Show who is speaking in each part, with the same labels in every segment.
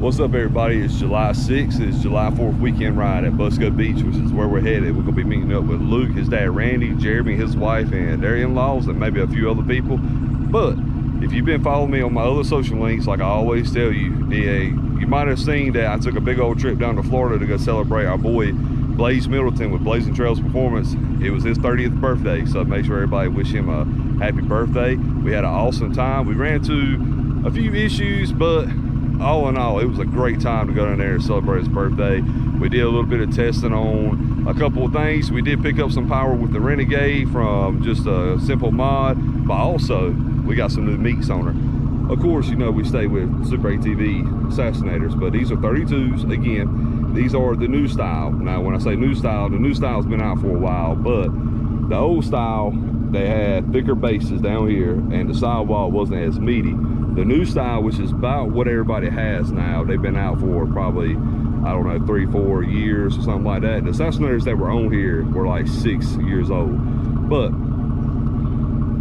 Speaker 1: What's up, everybody? It's July 6th. It's July 4th weekend ride at Busco Beach, which is where we're headed. We're going to be meeting up with Luke, his dad Randy, Jeremy, his wife, and their in-laws, and maybe a few other people. But if you've been following me on my other social links, like I always tell you, you might have seen that I took a big old trip down to Florida to go celebrate our boy Blaze Middleton with Blazing Trails Performance. It was his 30th birthday, so make sure everybody wish him a happy birthday. We had an awesome time. We ran into a few issues, but all in all, it was a great time to go down there and celebrate his birthday. We did a little bit of testing on a couple of things. We did pick up some power with the Renegade from just a simple mod, but also we got some new meats on her. Of course, you know, we stay with Super ATV Assassinators, but these are 32s. Again, these are the new style. Now, when I say new style, the new style's been out for a while, but the old style, they had thicker bases down here and the sidewall wasn't as meaty. The new style, which is about what everybody has now, they've been out for probably, I don't know, 3-4 years or something like that. The Assassinators that were on here were like 6 years old. But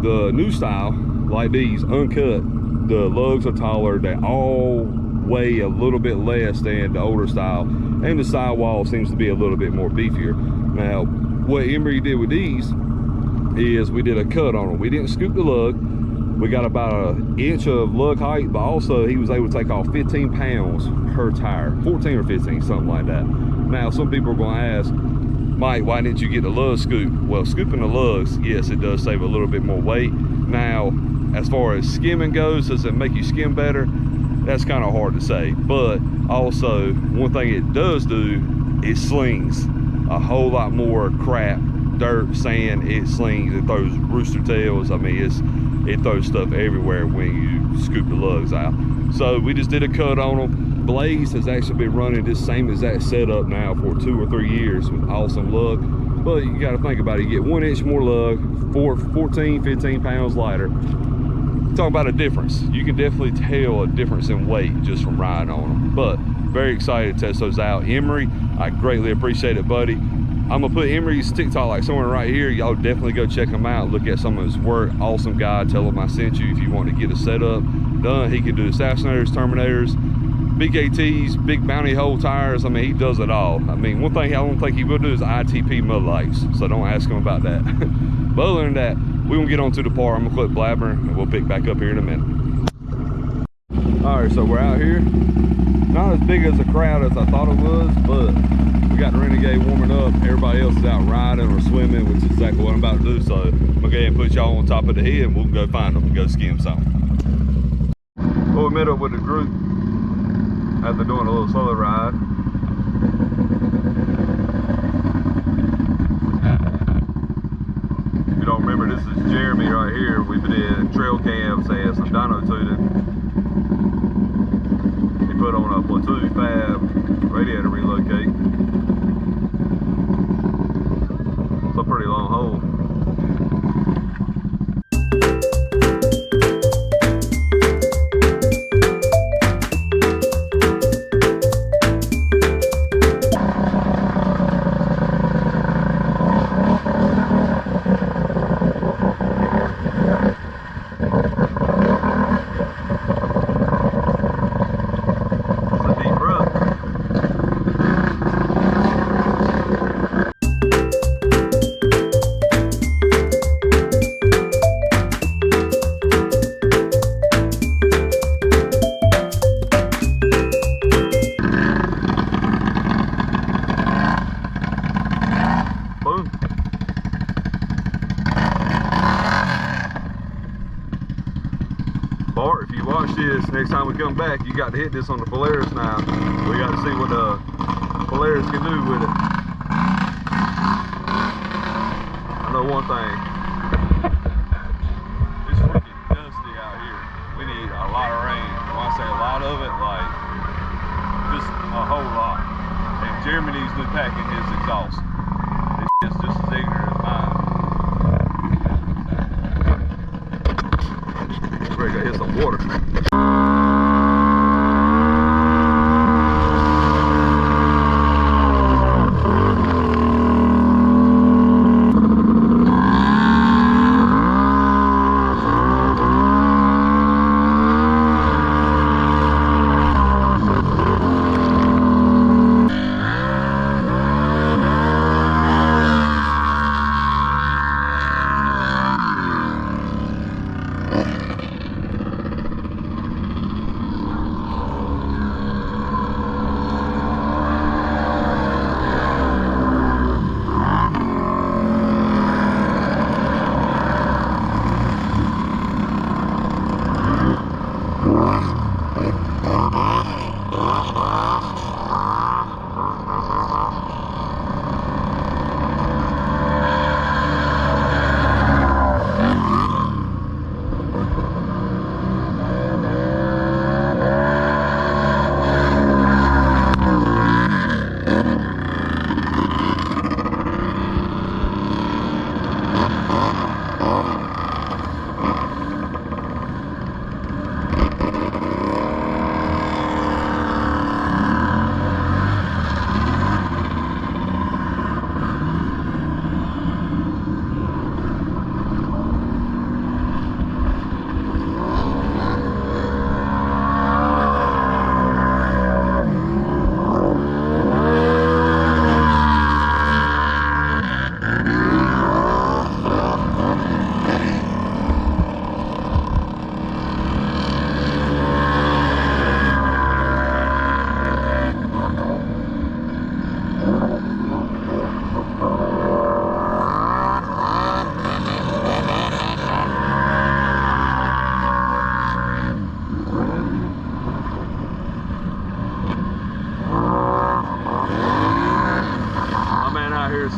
Speaker 1: the new style, like these, uncut, the lugs are taller, they all weigh a little bit less than the older style, and the sidewall seems to be a little bit more beefier. Now, what Emery did with these is we did a cut on them. We didn't scoop the lug. We got about an inch of lug height, but also he was able to take off 15 pounds per tire, 14 or 15, something like that. Now, some people are going to ask, Mike, why didn't you get the lug scoop? Well, scooping the lugs, yes, it does save a little bit more weight. Now, as far as skimming goes, does it make you skim better? That's kind of hard to say. But also, one thing it does do, it slings a whole lot more crap, dirt, sand. It slings, it throws rooster tails. I mean, it throws stuff everywhere when you scoop the lugs out. So we just did a cut on them. Blaze has actually been running this same exact setup now for 2 or 3 years with awesome lug. But you got to think about it. You get 1 inch more lug, 14, 15 pounds lighter. Talk about a difference. You can definitely tell a difference in weight just from riding on them. But very excited to test those out. Emery, I greatly appreciate it, buddy. I'm gonna put Emery's TikTok like somewhere right here. Y'all definitely go check him out, look at some of his work. Awesome guy. Tell him I sent you if you want to get a setup done. He can do Assassinators, Terminators, big ATs, big bounty hole tires. I mean, he does it all. I mean, one thing I don't think he will do is ITP mud lights, so don't ask him about that. But other than that, we're gonna get on to the par. I'm gonna quit blabbering and we'll pick back up here in a minute. All right, so we're out here. Not as big as a crowd as I thought it was, but we got the Renegade warming up. Everybody else is out riding or swimming, which is exactly what I'm about to do. So I'm gonna go ahead and put y'all on top of the head and we'll go find them and go skim something. Well, we met up with the group after doing a little solo ride. If you don't remember, this is Jeremy right here. We've been in trail cams and some dyno tuning. He put on a platoon fab radiator relocate. It's a pretty long hole. Bart, if you watch this, next time we come back, you got to hit this on the Polaris now. We got to see what the Polaris can do with it. I know one thing. It's freaking dusty out here. We need a lot of rain. When I say a lot of it, like just a whole lot. And Jeremy needs to pack in his exhaust. It's just as ignorant as mine. We're gonna hit some water.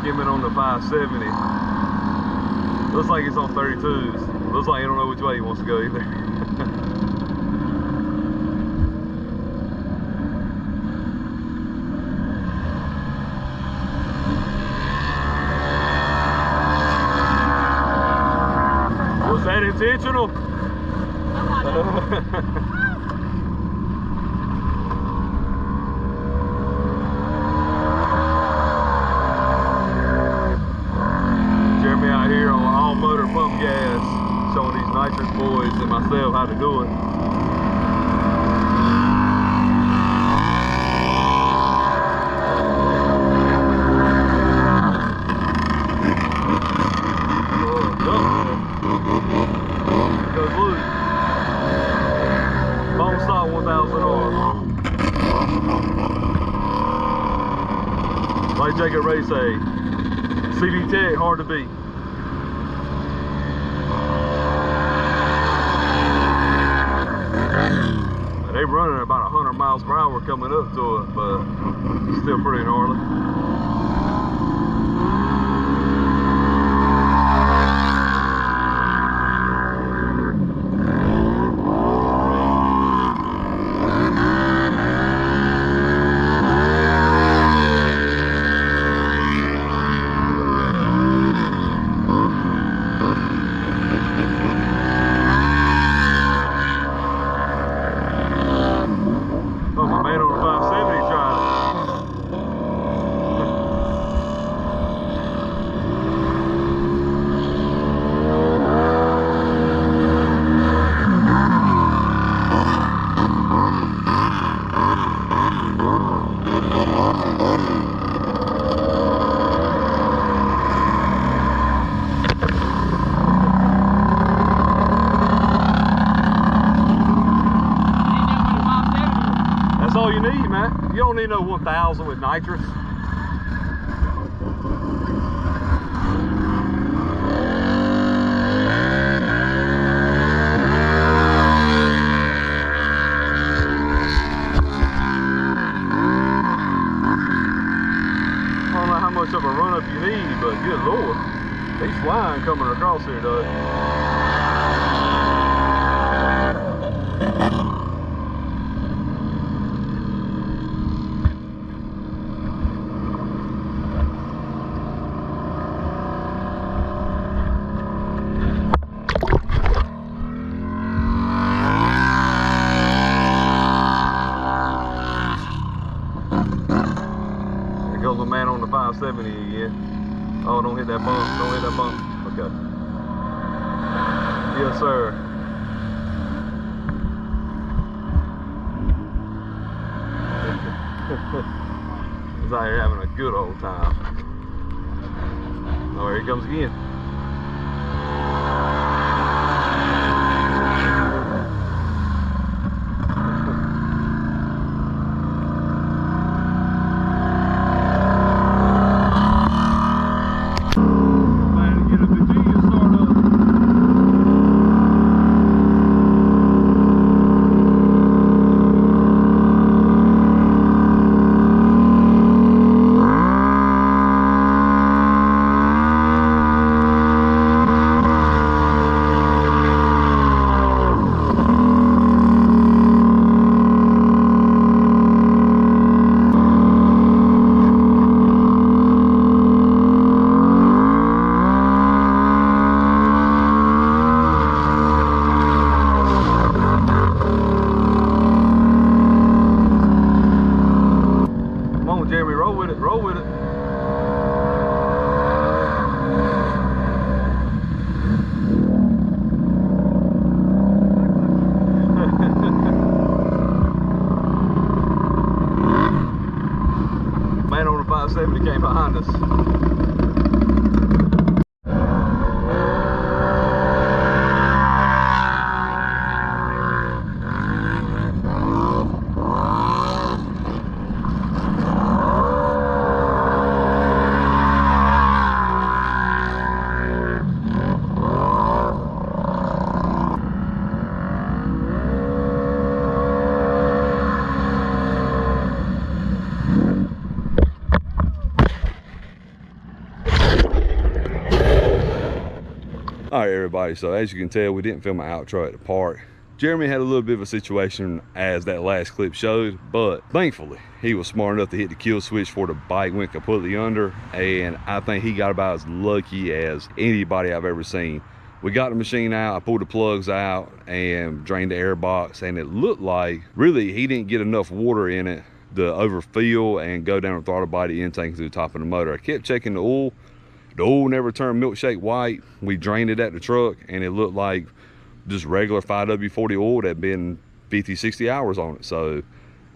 Speaker 1: skimming on the 570. Looks like it's on 32s. Looks like he don't know which way he wants to go either. Was that intentional? Jeremy out here on all motor pump gas, showing these nitrous boys and myself how to do it. Stop 1000 R. Like Jacob Ray say, CD Tech hard to beat. They running about 100 miles per hour coming up to it, but still pretty gnarly. That's all you need, man. You don't need no 1000 with nitrous. I don't know how much of a run up you need, but good lord, he's flying coming across here, though. Goes a man on the 570 again. Oh, don't hit that bump. Don't hit that bump. Okay. Yes, sir. He's out here having a good old time. Oh, here he comes again. Jeremy, roll with it, roll with it. Man on the 570 came behind us. All right, everybody, so as you can tell, we didn't film an outro at the park. Jeremy had a little bit of a situation as that last clip showed, but thankfully he was smart enough to hit the kill switch before the bike went completely under, and I think he got about as lucky as anybody I've ever seen. We got the machine out, I pulled the plugs out and drained the air box, and it looked like really he didn't get enough water in it to overfill and go down the throttle body intake to the top of the motor. I kept checking the oil. The oil never turned milkshake white. We drained it at the truck and it looked like just regular 5W40 oil that had been 50, 60 hours on it. So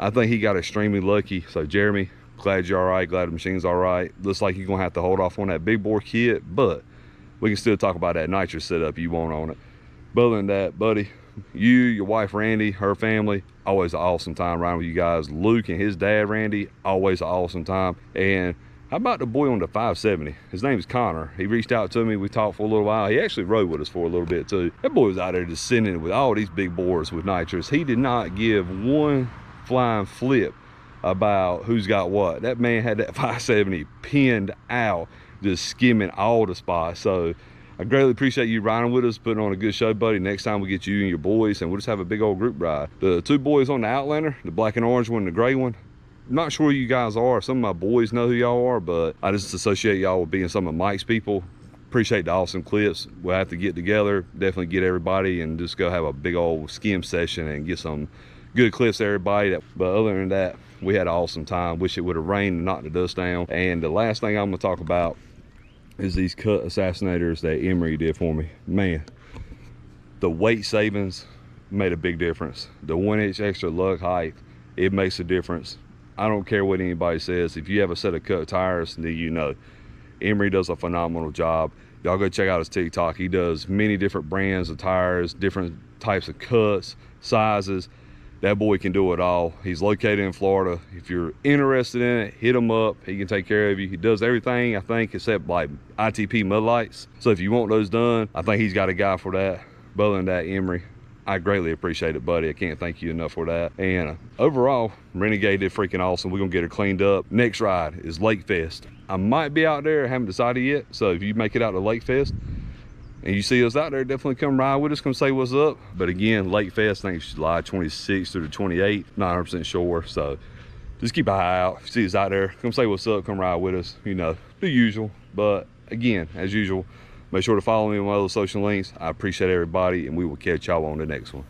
Speaker 1: I think he got extremely lucky. So Jeremy, glad you're all right, glad the machine's all right. Looks like you're gonna have to hold off on that big bore kit, but we can still talk about that nitrous setup you want on it. But other than that, buddy, you, your wife Randy, her family, always an awesome time riding with you guys. Luke and his dad Randy, always an awesome time. And how about the boy on the 570? His name is Connor. He reached out to me, we talked for a little while. He actually rode with us for a little bit too. That boy was out there just sending it with all these big bores with nitrous. He did not give one flying flip about who's got what. That man had that 570 pinned out, just skimming all the spots. So I greatly appreciate you riding with us, putting on a good show, buddy. Next time we get you and your boys, and we'll just have a big old group ride. The two boys on the Outlander, the black and orange one and the gray one, I'm not sure who you guys are. Some of my boys know who y'all are, but I just associate y'all with being some of Mike's people. Appreciate the awesome clips. We'll have to get together, definitely get everybody and just go have a big old skim session and get some good clips to everybody. But other than that, we had an awesome time. Wish it would have rained and knocked the dust down. And the last thing I'm gonna talk about is these cut Assassinators that Emery did for me. Man, the weight savings made a big difference. The 1 inch extra lug height, it makes a difference. I don't care what anybody says. If you have a set of cut tires, then you know. Emery does a phenomenal job. Y'all go check out his TikTok. He does many different brands of tires, different types of cuts, sizes. That boy can do it all. He's located in Florida. If you're interested in it, hit him up. He can take care of you. He does everything, I think, except like ITP mud lights. So if you want those done, I think he's got a guy for that. But other than that, Emery, I greatly appreciate it, buddy. I can't thank you enough for that. And overall, Renegade did freaking awesome. We're gonna get her cleaned up. Next ride is Lake Fest. I might be out there, I haven't decided yet. So if you make it out to Lake Fest and you see us out there, definitely come ride with us, come say what's up. But again, Lake Fest, I think it's July 26th through the 28th, not 100% sure. So just keep an eye out. If you see us out there, come say what's up, come ride with us, you know, the usual. But again, as usual, make sure to follow me on my other social links. I appreciate everybody, and we will catch y'all on the next one.